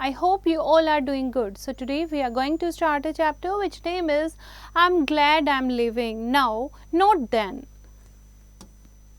I hope you all are doing good. So today we are going to start a chapter which name is I'm glad I'm living. Now, not then.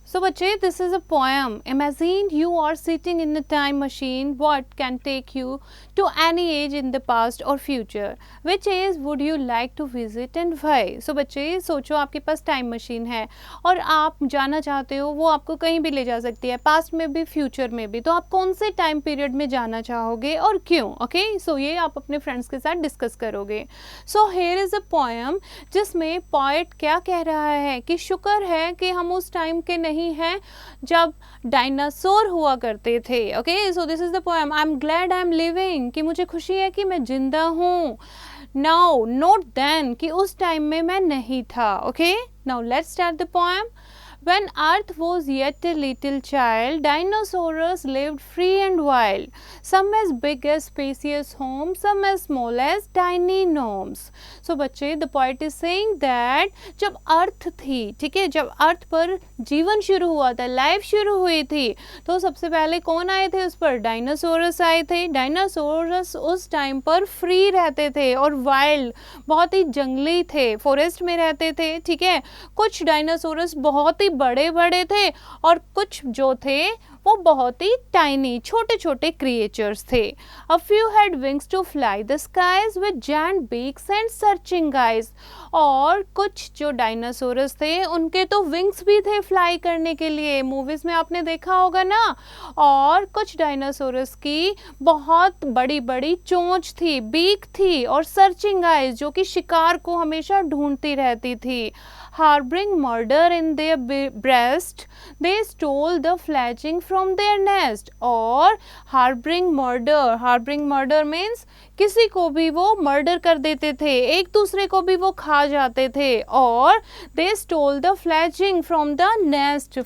So बच्चे, this is a poem. Imagine you are sitting in a time machine. What can take you to any age in the past or future? Which age would you like to visit and why? So बच्चे, सोचो आपके पास time machine है और आप जाना चाहते हो, वो आपको कहीं भी ले जा सकती है, पास्ट में भी फ्यूचर में भी. तो आप कौन से टाइम पीरियड में जाना चाहोगे और क्यों? ओके, सो ये आप अपने फ्रेंड्स के साथ डिस्कस करोगे. So here is a poem जिसमें पोएट क्या कह रहा है कि शुक्र है कि हम उस टाइम के नहीं हैं जब डायनासोर हुआ करते थे. Okay, so this is the poem. I am glad I am living, कि मुझे खुशी है कि मैं जिंदा हूँ. नाउ नोट देन, कि उस टाइम में मैं नहीं था. Okay, now let's start the poem. When Earth was yet a little child, dinosaurs lived free and wild, some as big as spacious homes, some as small as tiny gnomes. So बच्चे, the poet is saying that जब अर्थ थी, ठीक है, जब अर्थ पर जीवन शुरू हुआ था, लाइफ शुरू हुई थी, तो सबसे पहले कौन आए थे उस पर? डायनासोरस आए थे. डायनासोरस उस टाइम पर फ्री रहते थे और वाइल्ड, बहुत ही जंगली थे, फॉरेस्ट में रहते थे. ठीक है, कुछ डायनासोरस बहुत ही बड़े बड़े थे और कुछ जो थे वो बहुत ही टाइनी, छोटे छोटे क्रिएचर्स थे. A few had wings to fly the skies with giant beaks and searching eyes. और कुछ जो डायनासोरस थे उनके तो विंग्स भी थे फ्लाई करने के लिए, मूवीज में आपने देखा होगा ना. और कुछ डायनासोरस की बहुत बड़ी बड़ी चोंच थी, बीक थी, और सर्चिंग आईज जो कि शिकार को हमेशा ढूंढती रहती थी. Harboring murder in their breast, they stole the fledgling from their nest. और harboring murder means किसी को भी वो मर्डर कर देते थे, एक दूसरे को भी वो खा जाते थे. और they stole the fledgling from the nest.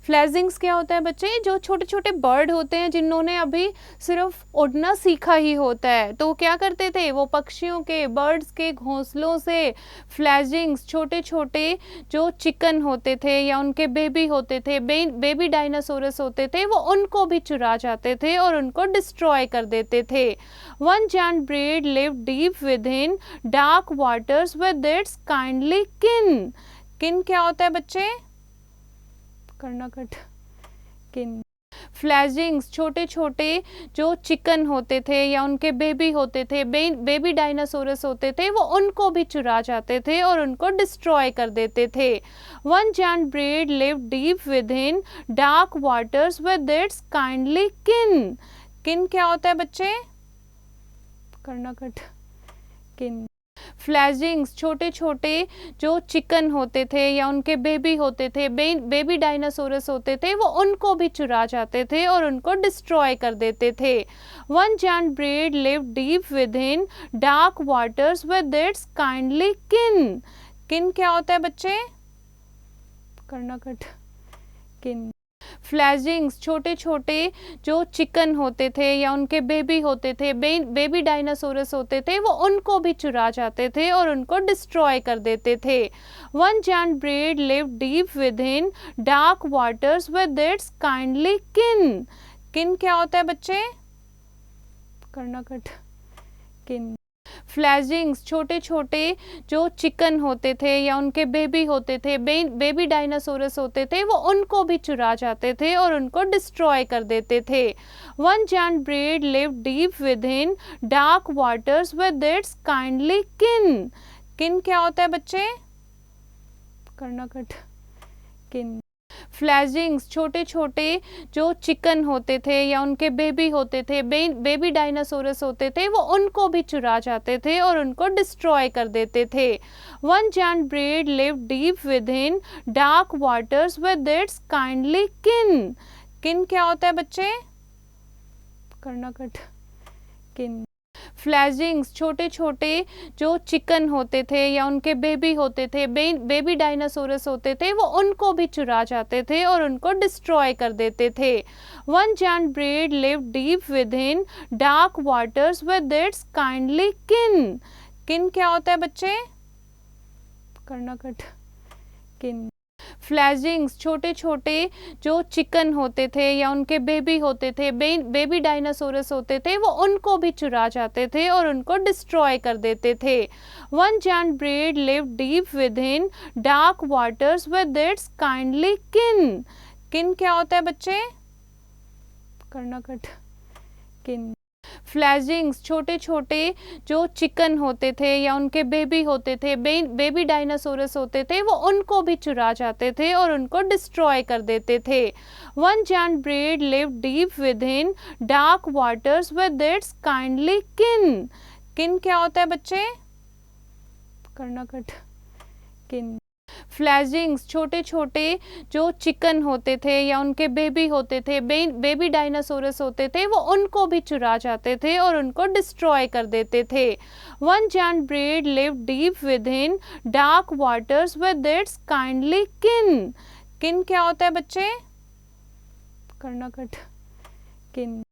फ्लैजिंग्स क्या होता है बच्चे? जो छोटे छोटे बर्ड होते हैं जिन्होंने अभी सिर्फ उड़ना सीखा ही होता है, तो क्या करते थे वो? पक्षियों के, बर्ड्स के घोंसलों से फ्लैजिंग्स, छोटे छोटे जो चिकन होते थे या उनके बेबी होते थे, बेबी डायनासोरस होते थे, वो उनको भी चुरा जाते थे और उनको डिस्ट्रॉय कर देते थे. One giant breed live deep with in dark waters with its kindly किन. किन क्या होता है बच्चे? कर्नाकट. किन. फ्लैजिंग्स, छोटे छोटे जो चिकन होते थे या उनके बेबी होते थे, बेबी डायनासोरस होते थे, वो उनको भी चुरा जाते थे और उनको डिस्ट्रॉय कर देते थे. One giant breed live deep with in dark waters with its kindly किन. किन क्या होता है बच्चे? कर्नाकट. किन. फ्लैजिंग्स, छोटे छोटे जो चिकन होते थे या उनके बेबी होते थे, बेबी डायनासोरस होते थे, वो उनको भी चुरा जाते थे और उनको डिस्ट्रॉय कर देते थे. One giant breed live deep with in dark waters with its kindly किन. किन क्या होता है बच्चे? कर्नाकट. किन. फ्लैजिंग्स, छोटे छोटे जो चिकन होते थे या उनके बेबी होते थे, बेबी डायनासोरस होते थे, वो उनको भी चुरा जाते थे और उनको डिस्ट्रॉय कर देते थे. One giant breed live deep with in dark waters with its kindly किन. किन क्या होता है बच्चे? कर्नाकट. किन. फ्लैजिंग्स, छोटे छोटे जो चिकन होते थे या उनके बेबी होते थे, बेबी डायनासोरस होते थे, वो उनको भी चुरा जाते थे और उनको डिस्ट्रॉय कर देते थे. One giant breed live deep with in dark waters with its kindly किन. किन क्या होता है बच्चे? कर्नाकट. किन. फ्लैजिंग्स, छोटे छोटे जो चिकन होते थे या उनके बेबी होते थे, बेबी डायनासोरस होते थे, वो उनको भी चुरा जाते थे और उनको डिस्ट्रॉय कर देते थे. One giant breed live deep with in dark waters with its kindly किन. किन क्या होता है बच्चे? कर्नाकट. किन. फ्लैजिंग्स, छोटे छोटे जो चिकन होते थे या उनके बेबी होते थे, बेबी डायनासोरस होते थे, वो उनको भी चुरा जाते थे और उनको डिस्ट्रॉय कर देते थे. One giant breed live deep with in dark waters with its kindly किन. किन क्या होता है बच्चे? कर्नाकट. किन. फ्लैजिंग्स छोटे छोटे जो चिकन होते थे या उनके बेबी होते थे, बेबी डायनासोरस होते थे, वो उनको भी चुरा जाते थे और उनको डिस्ट्रॉय कर देते थे। One giant breed live deep with in dark waters with its kindly किन। किन क्या होता है बच्चे? कर्णकट। किन। फ्लैजिंग्स छोटे छोटे जो चिकन होते थे या उनके बेबी होते थे, बेबी डायनासोरस होते थे, वो उनको भी चुरा जाते थे और उनको डिस्ट्रॉय कर देते थे। One giant breed live deep with in dark waters with its kindly किन। किन क्या होता है बच्चे? कर्णकट। किन। फ्लैजिंग्स छोटे छोटे जो चिकन होते थे या उनके बेबी होते थे, बेबी डायनासोरस होते थे, वो उनको भी चुरा जाते थे और उनको डिस्ट्रॉय कर देते थे। One giant breed live deep with in dark waters with its kindly किन। किन क्या होता है बच्चे? कर्णकट। किन।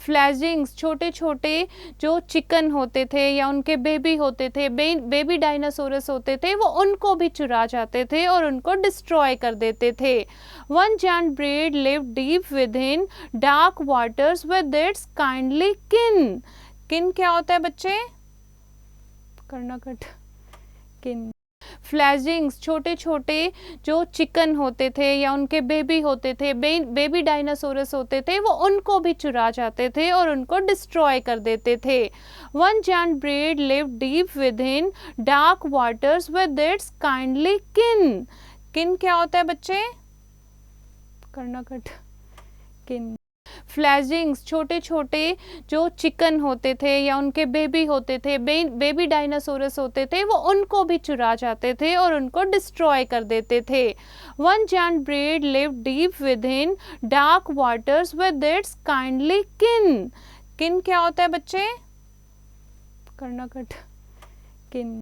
फ्लैजिंग्स छोटे छोटे जो चिकन होते थे या उनके बेबी होते थे, बेबी डायनासोरस होते थे, वो उनको भी चुरा जाते थे और उनको डिस्ट्रॉय कर देते थे। One giant breed live deep with in dark waters with its kindly किन। किन क्या होता है बच्चे? कर्णकट। किन। फ्लैजिंग्स छोटे छोटे जो चिकन होते थे या उनके बेबी होते थे, बेबी डायनासोरस होते थे, वो उनको भी चुरा जाते थे और उनको डिस्ट्रॉय कर देते थे। One giant breed live deep with in dark waters with its kindly किन। किन क्या होता है बच्चे? कर्णकट। किन। फ्लैजिंग्स छोटे छोटे जो चिकन होते थे या उनके बेबी होते थे, बेबी डायनासोरस होते थे, वो उनको भी चुरा जाते थे और उनको डिस्ट्रॉय कर देते थे। One giant breed live deep with in dark waters with its kindly किन। किन क्या होता है बच्चे? कर्णकट। किन।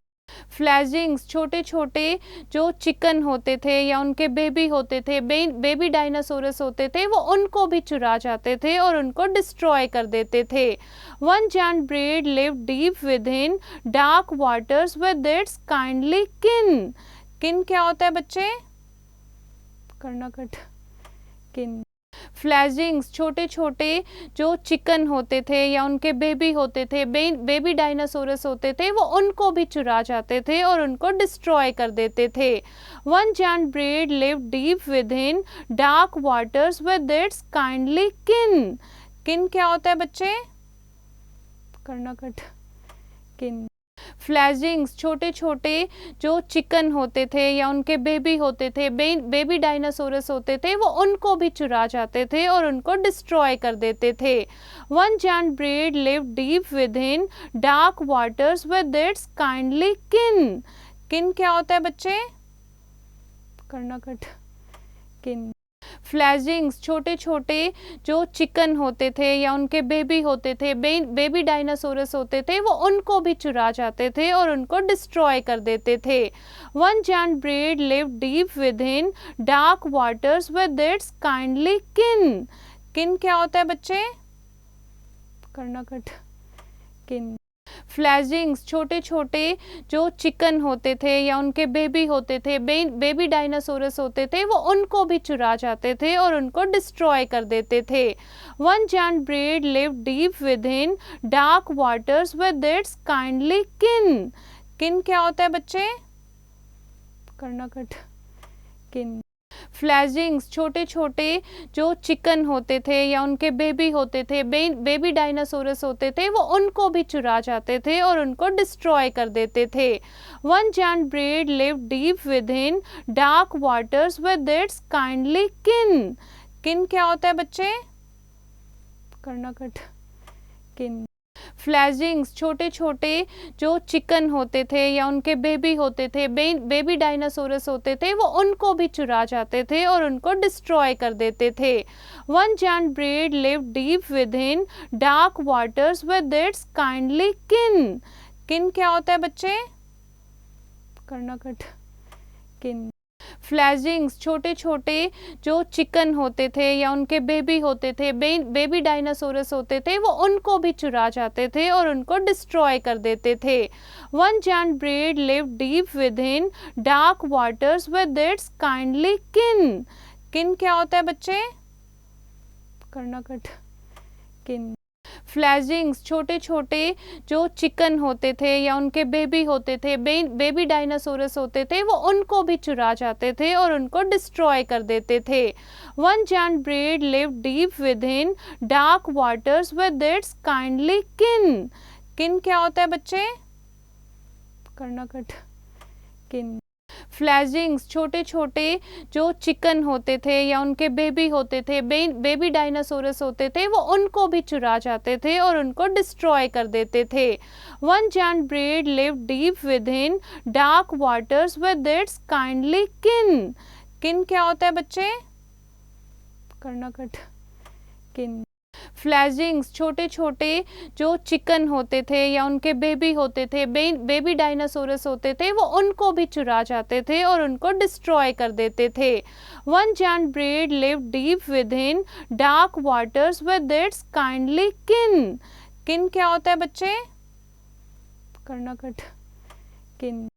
फ्लैजिंग्स छोटे छोटे जो चिकन होते थे या उनके बेबी होते थे, बेबी डायनासोरस होते थे, वो उनको भी चुरा जाते थे और उनको डिस्ट्रॉय कर देते थे। One giant breed live deep with in dark waters with its kindly किन। किन क्या होता है बच्चे? कर्णकट। किन। फ्लैजिंग्स छोटे छोटे जो चिकन होते थे या उनके बेबी होते थे, बेबी डायनासोरस होते थे, वो उनको भी चुरा जाते थे और उनको डिस्ट्रॉय कर देते थे। One giant breed live deep with in dark waters with its kindly किन। किन क्या होता है बच्चे? कर्णकट। किन। फ्लैजिंग्स छोटे छोटे जो चिकन होते थे या उनके बेबी होते थे, बेबी डायनासोरस होते थे, वो उनको भी चुरा जाते थे और उनको डिस्ट्रॉय कर देते थे। One giant breed live deep with in dark waters with its kindly किन। किन क्या होता है बच्चे? कर्णकट। किन। फ्लैजिंग्स छोटे छोटे जो चिकन होते थे या उनके बेबी होते थे, बेबी डायनासोरस होते थे, वो उनको भी चुरा जाते थे और उनको डिस्ट्रॉय कर देते थे। One giant breed live deep with in dark waters with its kindly किन। किन क्या होता है बच्चे? कर्णकट। किन। फ्लैजिंग्स छोटे छोटे जो चिकन होते थे या उनके बेबी होते थे, बेबी डायनासोरस होते थे, वो उनको भी चुरा जाते थे और उनको डिस्ट्रॉय कर देते थे। One giant breed live deep with in dark waters with its kindly किन। किन क्या होता है बच्चे? कर्णकट। किन। फ्लैजिंग्स छोटे छोटे जो चिकन होते थे या उनके बेबी होते थे, बेबी डायनासोरस होते थे, वो उनको भी चुरा जाते थे और उनको डिस्ट्रॉय कर देते थे। One giant breed live deep with in dark waters with its kindly किन। किन क्या होता है बच्चे? कर्णकट। किन। फ्लैजिंग्स छोटे छोटे जो चिकन होते थे या उनके बेबी होते थे, बेबी डायनासोरस होते थे, वो उनको भी चुरा जाते थे और उनको डिस्ट्रॉय कर देते थे। One giant breed live deep with in dark waters with its kindly किन। किन क्या होता है बच्चे? कर्णकट। किन। फ्लैजिंग्स छोटे छोटे जो चिकन होते थे या उनके बेबी होते थे, बेबी डायनासोरस होते थे, वो उनको भी चुरा जाते थे और उनको डिस्ट्रॉय कर देते थे। One giant breed live deep with in dark waters with its kindly किन। किन क्या होता है बच्चे? कर्णाकट। किन। फ्लैजिंग्स छोटे छोटे जो चिकन होते थे या उनके बेबी होते थे, बेबी डायनासोरस होते थे, वो उनको भी चुरा जाते थे और उनको डिस्ट्रॉय कर देते थे। One giant breed live deep with in dark waters with its kindly किन। किन क्या होता है बच्चे? कर्णाकट। किन। फ्लैजिंग्स छोटे छोटे जो चिकन होते थे या उनके बेबी होते थे, बेबी डायनासोरस होते थे, वो उनको भी चुरा जाते थे और उनको डिस्ट्रॉय कर देते थे। One giant breed live deep with in dark waters with its kindly किन। किन क्या होता है बच्चे? कर्णाकट। किन। फ्लैजिंग्स छोटे छोटे जो चिकन होते थे या उनके बेबी होते थे, बेबी डायनासोरस होते थे, वो उनको भी चुरा जाते थे और उनको डिस्ट्रॉय कर देते थे। One giant breed live deep with in dark waters with its kindly किन। किन क्या होता है बच्चे? कर्णाकट। किन।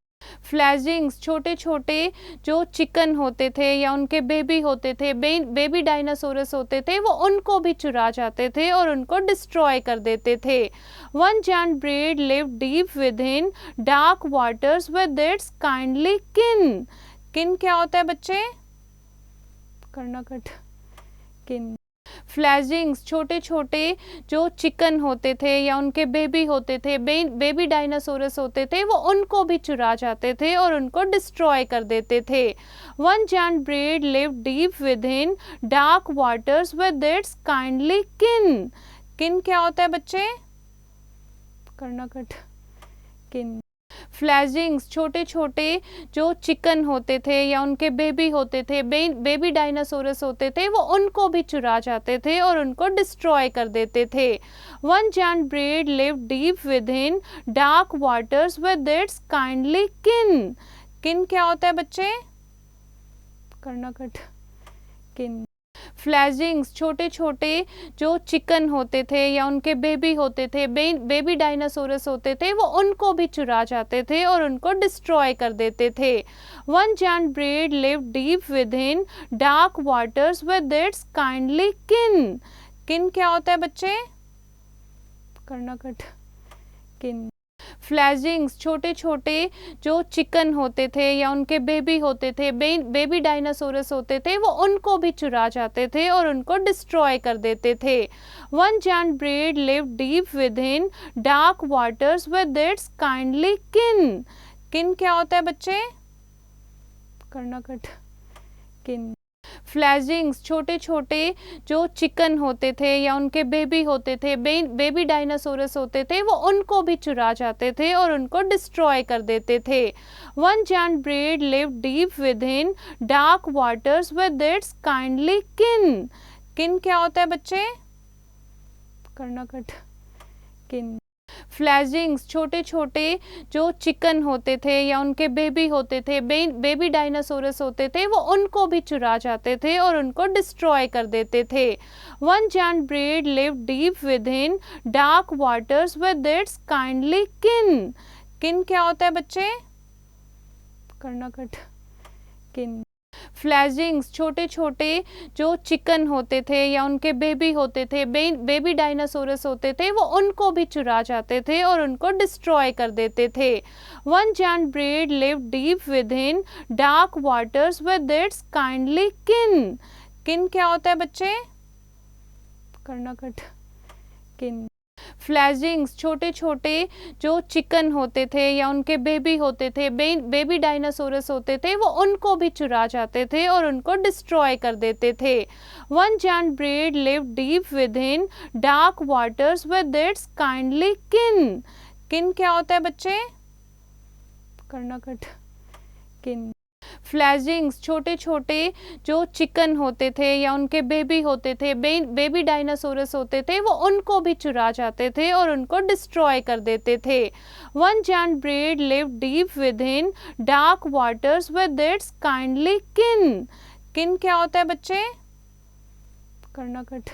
फ्लैजिंग्स छोटे छोटे जो चिकन होते थे या उनके बेबी होते थे, बेबी डायनासोरस होते थे, वो उनको भी चुरा जाते थे और उनको डिस्ट्रॉय कर देते थे। One giant breed live deep with in dark waters with its kindly किन। किन क्या होता है बच्चे? कर्णाकट। किन। फ्लैजिंग्स छोटे छोटे जो चिकन होते थे या उनके बेबी होते थे, बेबी डायनासोरस होते थे, वो उनको भी चुरा जाते थे और उनको डिस्ट्रॉय कर देते थे। One giant breed live deep with in dark waters with its kindly किन। किन क्या होता है बच्चे? कर्णाकट। किन। फ्लैजिंग्स छोटे छोटे जो चिकन होते थे या उनके बेबी होते थे, बेबी डायनासोरस होते थे, वो उनको भी चुरा जाते थे और उनको डिस्ट्रॉय कर देते थे। One giant breed live deep with in dark waters with its kindly किन। किन क्या होता है बच्चे? कर्णाकट। किन। फ्लैजिंग्स छोटे छोटे जो चिकन होते थे या उनके बेबी होते थे, बेबी डायनासोरस होते थे, वो उनको भी चुरा जाते थे और उनको डिस्ट्रॉय कर देते थे। One giant breed live deep with in dark waters with its kindly किन। किन क्या होता है बच्चे? कर्णाकट। किन। फ्लैजिंग्स छोटे छोटे जो चिकन होते थे या उनके बेबी होते थे, बेबी डायनासोरस होते थे, वो उनको भी चुरा जाते थे और उनको डिस्ट्रॉय कर देते थे। One giant breed live deep with in dark waters with its kindly किन। किन क्या होता है बच्चे? कर्णाकट। किन। फ्लैजिंग्स छोटे छोटे जो चिकन होते थे या उनके बेबी होते थे, बेबी डायनासोरस होते थे, वो उनको भी चुरा जाते थे और उनको डिस्ट्रॉय कर देते थे। One giant breed live deep with in dark waters with its kindly किन। किन क्या होता है बच्चे? कर्णाकट। किन। फ्लैजिंग्स छोटे छोटे जो चिकन होते थे या उनके बेबी होते थे, बेबी डायनासोरस होते थे, वो उनको भी चुरा जाते थे और उनको डिस्ट्रॉय कर देते थे। One giant breed live deep with in dark waters with its kindly किन। किन क्या होता है बच्चे? कर्णाकट। किन। फ्लैजिंग्स छोटे छोटे जो चिकन होते थे या उनके बेबी होते थे, बेबी डायनासोरस होते थे, वो उनको भी चुरा जाते थे और उनको डिस्ट्रॉय कर देते थे। One giant breed live deep with in dark waters with its kindly किन। किन क्या होता है बच्चे? कर्णाकट। किन। फ्लैजिंग्स छोटे छोटे जो चिकन होते थे या उनके बेबी होते थे, बेबी डायनासोरस होते थे, वो उनको भी चुरा जाते थे और उनको डिस्ट्रॉय कर देते थे। One giant breed live deep with in dark waters with its kindly किन। किन क्या होता है बच्चे? कर्णाकट। किन। फ्लैजिंग्स, छोटे छोटे जो चिकन होते थे या उनके बेबी होते थे, बेबी डायनासोरस होते थे, वो उनको भी चुरा जाते थे और उनको डिस्ट्रॉय कर देते थे। One giant breed live deep with in dark waters with its kindly किन। किन क्या होता है बच्चे? करना कट